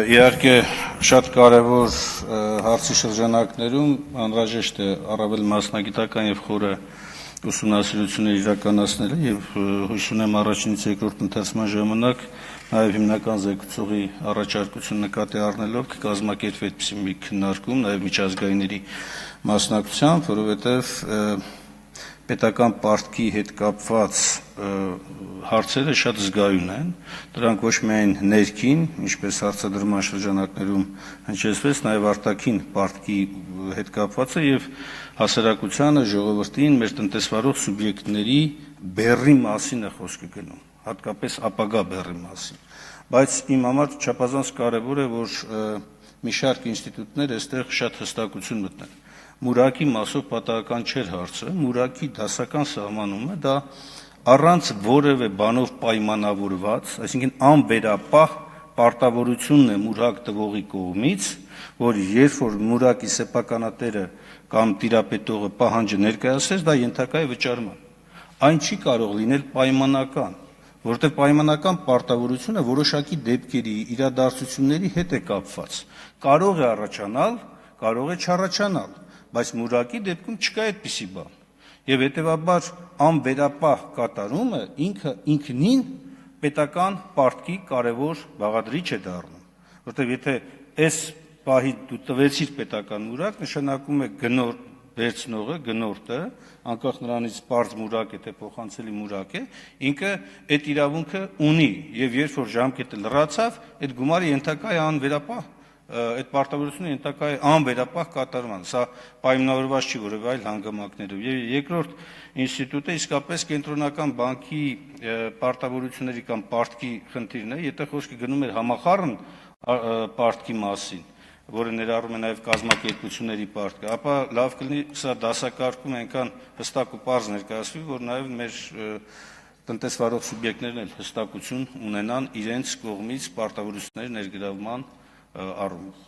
Իհարկե շատ կարևոր հարցի շրջանակներում անհրաժեշտ է առավել մասնագիտական եւ խորը ուսումնասիրություններ իրականացնելը եւ հույս ունեմ առաջինից երկրորդ ընթացման ժամանակ նաեւ հիմնական զեկուցողի առաջարկություն նկատի առնելով կկազմակերպվի այդպիսի մի քննարկում նաեւ միջազգայինների մասնակցությամբ, որովհետեւ պետական պարտքի հետ կապված հարցերը շատ զգայուն են, դրանք ոչ միայն ներքին, ինչպես հարցադրման շրջանակներում հնչեցվեց, նաև արտաքին պարտքի հետ կապված է եւ հասարակությանը, ժողովրդին, մեր տնտեսվարող սուբյեկտների բեռի մասին է խոսքը գնում, հատկապես ապագա բեռի մասին, բայց իմ համար չափազանց կարևոր է, որ մի շարք ինստիտուտներ այստեղ շատ հստակություն մտնեն։ Մուրակի մասով պատահական չէր հարցը, մուրակի դասական սահմանումը դա առանց որևէ բանով պայմանավորված, այսինքն անվերապահ պարտավորությունն է մուրակ տվողի կողմից, որ երբ որ մուրակի սեփականատերը կամ տիրապետողը պահանջը ներկայացրեց, դա ենթակա է վճարման։ Այն չի կարող լինել պայմանական, որովհետև պայմանական պարտավորությունը որոշակի դեպքերի, իրադարձությունների հետ է կապված։ Կարող է առաջանալ, կարող է չառաջանալ, բայց մուրակի դեպքում չկա այդպիսի բան։ Եվ հետևաբար անվերապահ կատարումը ինքնին պետական պարտքի կարևոր բաղադրիչ է դառնում, որտեղ եթե այս պահի դու տվեցիր պետական մուրակ, նշանակում է վերցնողը, գնորդը, անկախ նրանից պարզ մուրակ է, թե փոխանցելի մուրակ է, ինքը այդ իրավունքը ունի, եւ երբ որ ժամկետը լրացավ, այդ գումարը ենթակա է անվերապահ այդ պարտավորությունը ենթակա է անվերապահ կատարման, սա պայմանավորված չի որևէ այլ հանգամանքներով։ Եվ երկրորդ ինստիտուտը իսկապես կենտրոնական բանկի պարտավորությունների կամ պարտքի խնդիրն է, եթե խոսքը գնում էր համախառն պարտքի մասին, որը ներառում է նաև կազմակերպությունների պարտքը, ապա լավ կլինի սա դասակարգում այնքան հստակ ու պարզ ներկայացվի, որ նաև մեր տնտեսվարող սուբյեկտներն էլ հստակություն ունենան իրենց կողմից պարտավորությունների ներգրավման առումով։